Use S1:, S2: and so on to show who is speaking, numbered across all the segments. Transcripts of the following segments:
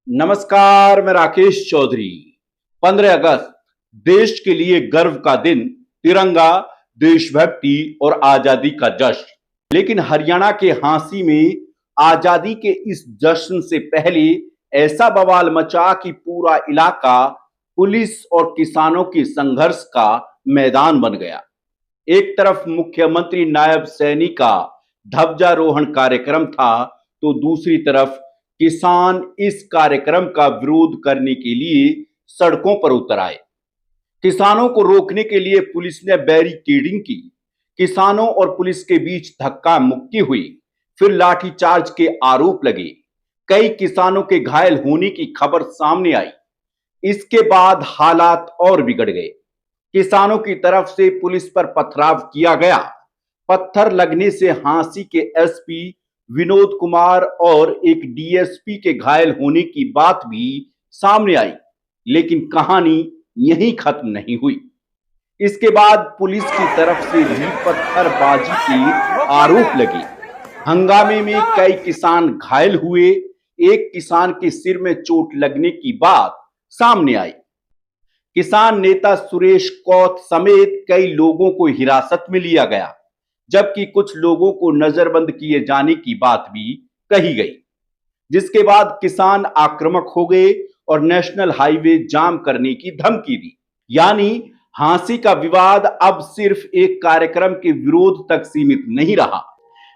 S1: नमस्कार, मैं राकेश चौधरी। 15 अगस्त देश के लिए गर्व का दिन, तिरंगा, देशभक्ति और आजादी का जश्न। लेकिन हरियाणा के हांसी में आजादी के इस जश्न से पहले ऐसा बवाल मचा कि पूरा इलाका पुलिस और किसानों के संघर्ष का मैदान बन गया। एक तरफ मुख्यमंत्री नायब सैनी का ध्वजारोहण कार्यक्रम था, तो दूसरी तरफ किसान इस कार्यक्रम का विरोध करने के लिए सड़कों पर उतर आए। किसानों को रोकने के लिए पुलिस ने बैरिकेडिंग की। किसानों और पुलिस के बीच धक्का मुक्की हुई, फिर लाठीचार्ज के आरोप लगे। कई किसानों के घायल होने की खबर सामने आई। इसके बाद हालात और बिगड़ गए। किसानों की तरफ से पुलिस पर पथराव किया गया। पत्थर लगने से हांसी के एसपी विनोद कुमार और एक डीएसपी के घायल होने की बात भी सामने आई। लेकिन कहानी यहीं खत्म नहीं हुई। इसके बाद पुलिस की तरफ से भी पत्थरबाजी के आरोप लगे। हंगामे में कई किसान घायल हुए। एक किसान के सिर में चोट लगने की बात सामने आई। किसान नेता सुरेश कौथ समेत कई लोगों को हिरासत में लिया गया, जबकि कुछ लोगों को नजरबंद किए जाने की बात भी कही गई। जिसके बाद किसान आक्रामक हो गए और नेशनल हाईवे जाम करने की धमकी दी। यानी हांसी का विवाद अब सिर्फ एक कार्यक्रम के विरोध तक सीमित नहीं रहा।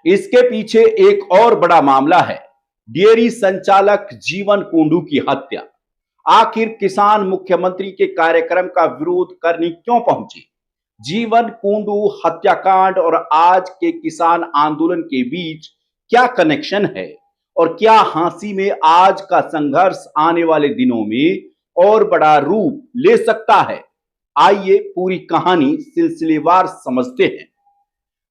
S1: इसके पीछे एक और बड़ा मामला है, डेयरी संचालक जीवन कुंडू की हत्या। आखिर किसान मुख्यमंत्री के कार्यक्रम का विरोध करने क्यों पहुंचे? जीवन कुंडू हत्याकांड और आज के किसान आंदोलन के बीच क्या कनेक्शन है, और क्या हांसी में आज का संघर्ष आने वाले दिनों में और बड़ा रूप ले सकता है? आइए पूरी कहानी सिलसिलेवार समझते हैं।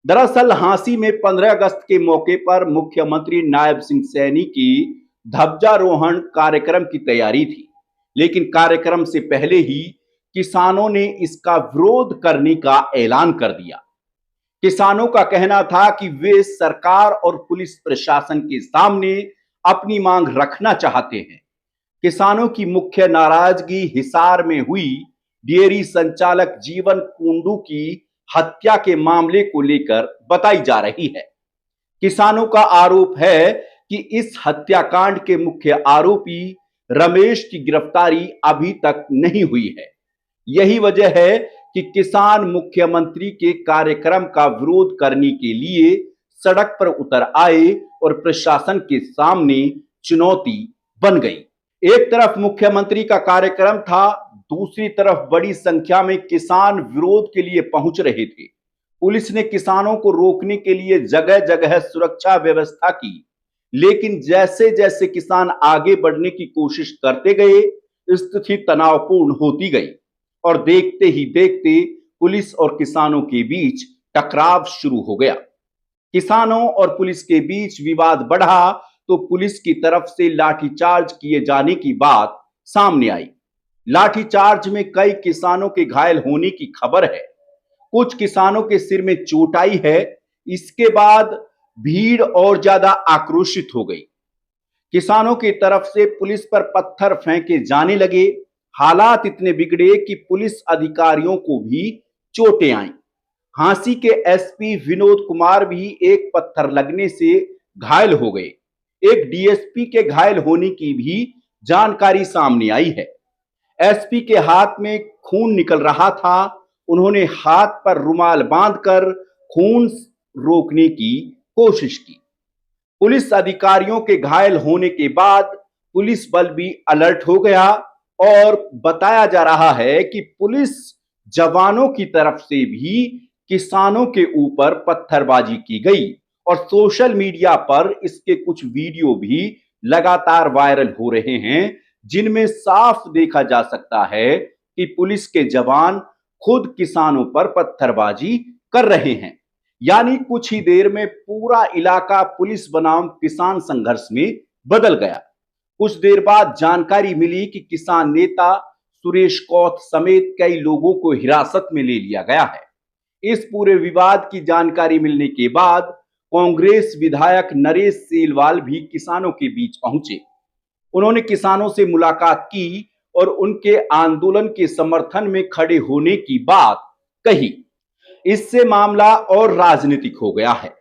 S1: दरअसल हांसी में 15 अगस्त के मौके पर मुख्यमंत्री नायब सिंह सैनी की ध्वजारोहण कार्यक्रम की तैयारी थी। लेकिन कार्यक्रम से पहले ही किसानों ने इसका विरोध करने का ऐलान कर दिया। किसानों का कहना था कि वे सरकार और पुलिस प्रशासन के सामने अपनी मांग रखना चाहते हैं। किसानों की मुख्य नाराजगी हिसार में हुई डेयरी संचालक जीवन कुंडू की हत्या के मामले को लेकर बताई जा रही है। किसानों का आरोप है कि इस हत्याकांड के मुख्य आरोपी रमेश की गिरफ्तारी अभी तक नहीं हुई है। यही वजह है कि किसान मुख्यमंत्री के कार्यक्रम का विरोध करने के लिए सड़क पर उतर आए और प्रशासन के सामने चुनौती बन गई। एक तरफ मुख्यमंत्री का कार्यक्रम था, दूसरी तरफ बड़ी संख्या में किसान विरोध के लिए पहुंच रहे थे। पुलिस ने किसानों को रोकने के लिए जगह जगह सुरक्षा व्यवस्था की। लेकिन जैसे जैसे किसान आगे बढ़ने की कोशिश करते गए, स्थिति तनावपूर्ण होती गई और देखते ही देखते पुलिस और किसानों के बीच टकराव शुरू हो गया। किसानों और पुलिस के बीच विवाद बढ़ा तो पुलिस की तरफ से लाठीचार्ज किए जाने की बात सामने आई। लाठीचार्ज में कई किसानों के घायल होने की खबर है। कुछ किसानों के सिर में चोट आई है। इसके बाद भीड़ और ज्यादा आक्रोशित हो गई। किसानों की तरफ से पुलिस पर पत्थर फेंके जाने लगे। हालात इतने बिगड़े कि पुलिस अधिकारियों को भी चोटें आईं। हांसी के एसपी विनोद कुमार भी एक पत्थर लगने से घायल हो गए। एक डीएसपी के घायल होने की भी जानकारी सामने आई है। एसपी के हाथ में खून निकल रहा था। उन्होंने हाथ पर रुमाल बांधकर खून रोकने की कोशिश की। पुलिस अधिकारियों के घायल होने के बाद पुलिस बल भी अलर्ट हो गया और बताया जा रहा है कि पुलिस जवानों की तरफ से भी किसानों के ऊपर पत्थरबाजी की गई और सोशल मीडिया पर इसके कुछ वीडियो भी लगातार वायरल हो रहे हैं, जिनमें साफ देखा जा सकता है कि पुलिस के जवान खुद किसानों पर पत्थरबाजी कर रहे हैं। यानी कुछ ही देर में पूरा इलाका पुलिस बनाम किसान संघर्ष में बदल गया। कुछ देर बाद जानकारी मिली कि किसान नेता सुरेश कौथ समेत कई लोगों को हिरासत में ले लिया गया है। इस पूरे विवाद की जानकारी मिलने के बाद कांग्रेस विधायक नरेश सेलवाल भी किसानों के बीच पहुंचे। उन्होंने किसानों से मुलाकात की और उनके आंदोलन के समर्थन में खड़े होने की बात कही। इससे मामला और राजनीतिक हो गया है।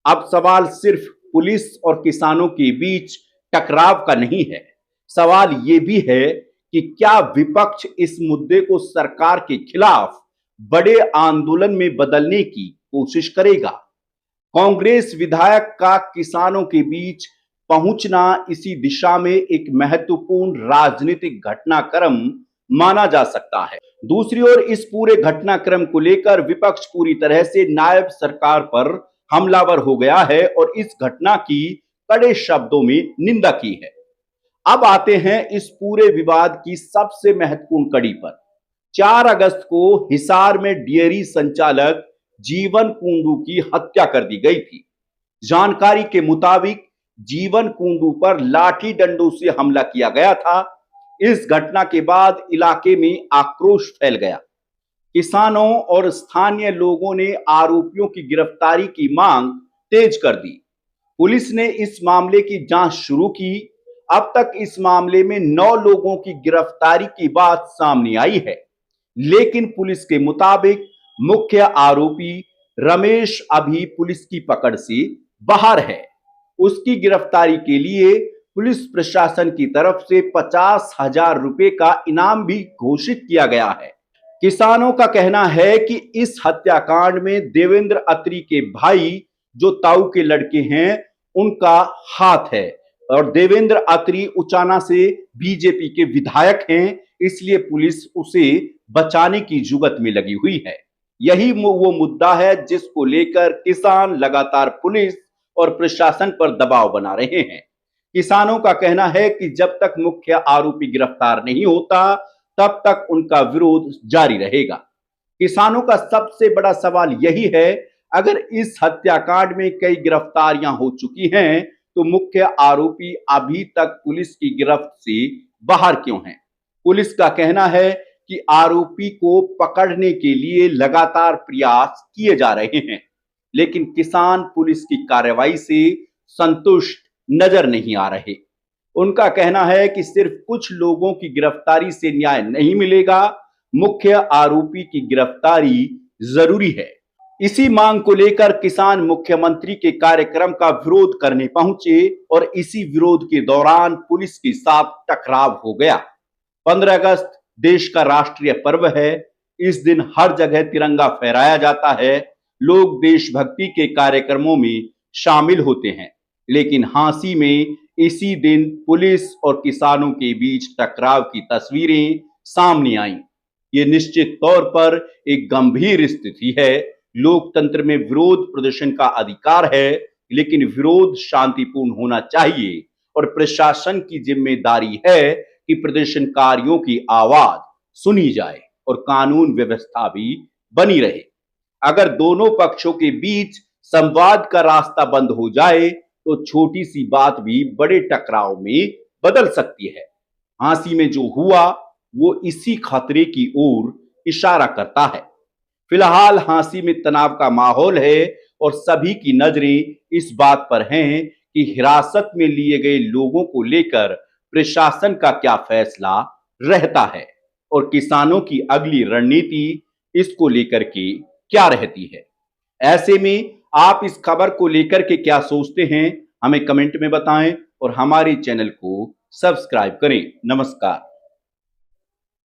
S1: अब सवाल सिर्फ पुलिस और किसानों के बीच टकराव का नहीं है, सवाल यह भी है कि क्या विपक्ष इस मुद्दे को सरकार के खिलाफ बड़े आंदोलन में बदलने की कोशिश करेगा। कांग्रेस विधायक का किसानों के बीच पहुंचना इसी दिशा में एक महत्वपूर्ण राजनीतिक घटनाक्रम माना जा सकता है। दूसरी ओर इस पूरे घटनाक्रम को लेकर विपक्ष पूरी तरह से नायब सरकार पर हमलावर हो गया है और इस घटना की कड़े शब्दों में निंदा की है। अब आते हैं इस पूरे विवाद की सबसे महत्वपूर्ण कड़ी पर। 4 अगस्त को हिसार में डेयरी संचालक जीवन कुंडू की हत्या कर दी गई थी। जानकारी के मुताबिक जीवन कुंडू पर लाठी डंडों से हमला किया गया था। इस घटना के बाद इलाके में आक्रोश फैल गया। किसानों और स्थानीय लोगों ने आरोपियों की गिरफ्तारी की मांग तेज कर दी। पुलिस ने इस मामले की जांच शुरू की। अब तक इस मामले में 9 लोगों की गिरफ्तारी की बात सामने आई है, लेकिन पुलिस के मुताबिक मुख्य आरोपी रमेश अभी पुलिस की पकड़ से बाहर है। उसकी गिरफ्तारी के लिए पुलिस प्रशासन की तरफ से 50,000 रुपए का इनाम भी घोषित किया गया है। किसानों का कहना है कि इस हत्याकांड में देवेंद्र अत्री के भाई जो ताऊ के लड़के हैं उनका हाथ है और देवेंद्र अत्री उचाना से बीजेपी के विधायक हैं, इसलिए पुलिस उसे बचाने की जुगत में लगी हुई है। यही वो मुद्दा है जिसको लेकर किसान लगातार पुलिस और प्रशासन पर दबाव बना रहे हैं। किसानों का कहना है कि जब तक मुख्य आरोपी गिरफ्तार नहीं होता तब तक उनका विरोध जारी रहेगा। किसानों का सबसे बड़ा सवाल यही है, अगर इस हत्याकांड में कई गिरफ्तारियां हो चुकी हैं तो मुख्य आरोपी अभी तक पुलिस की गिरफ्त से बाहर क्यों हैं? पुलिस का कहना है कि आरोपी को पकड़ने के लिए लगातार प्रयास किए जा रहे हैं, लेकिन किसान पुलिस की कार्रवाई से संतुष्ट नजर नहीं आ रहे। उनका कहना है कि सिर्फ कुछ लोगों की गिरफ्तारी से न्याय नहीं मिलेगा, मुख्य आरोपी की गिरफ्तारी जरूरी है। इसी मांग को लेकर किसान मुख्यमंत्री के कार्यक्रम का विरोध करने पहुंचे और इसी विरोध के दौरान पुलिस के साथ टकराव हो गया। 15 अगस्त देश का राष्ट्रीय पर्व है। इस दिन हर जगह तिरंगा फहराया जाता है। लोग देशभक्ति के कार्यक्रमों में शामिल होते हैं, लेकिन हांसी में इसी दिन पुलिस और किसानों के बीच टकराव की तस्वीरें सामने आईं। ये निश्चित तौर पर एक गंभीर स्थिति है। लोकतंत्र में विरोध प्रदर्शन का अधिकार है, लेकिन विरोध शांतिपूर्ण होना चाहिए और प्रशासन की जिम्मेदारी है कि प्रदर्शनकारियों की आवाज सुनी जाए और कानून व्यवस्था भी बनी रहे। अगर दोनों पक्षों के बीच संवाद का रास्ता बंद हो जाए तो छोटी सी बात भी बड़े टकराव में बदल सकती है। हांसी में जो हुआ वो इसी खतरे की ओर इशारा करता है। फिलहाल हांसी में तनाव का माहौल है और सभी की नजरें इस बात पर हैं कि हिरासत में लिए गए लोगों को लेकर प्रशासन का क्या फैसला रहता है और किसानों की अगली रणनीति इसको लेकर के क्या रहती है। ऐसे में आप इस खबर को लेकर के क्या सोचते हैं, हमें कमेंट में बताएं और हमारे चैनल को सब्सक्राइब करें। नमस्कार।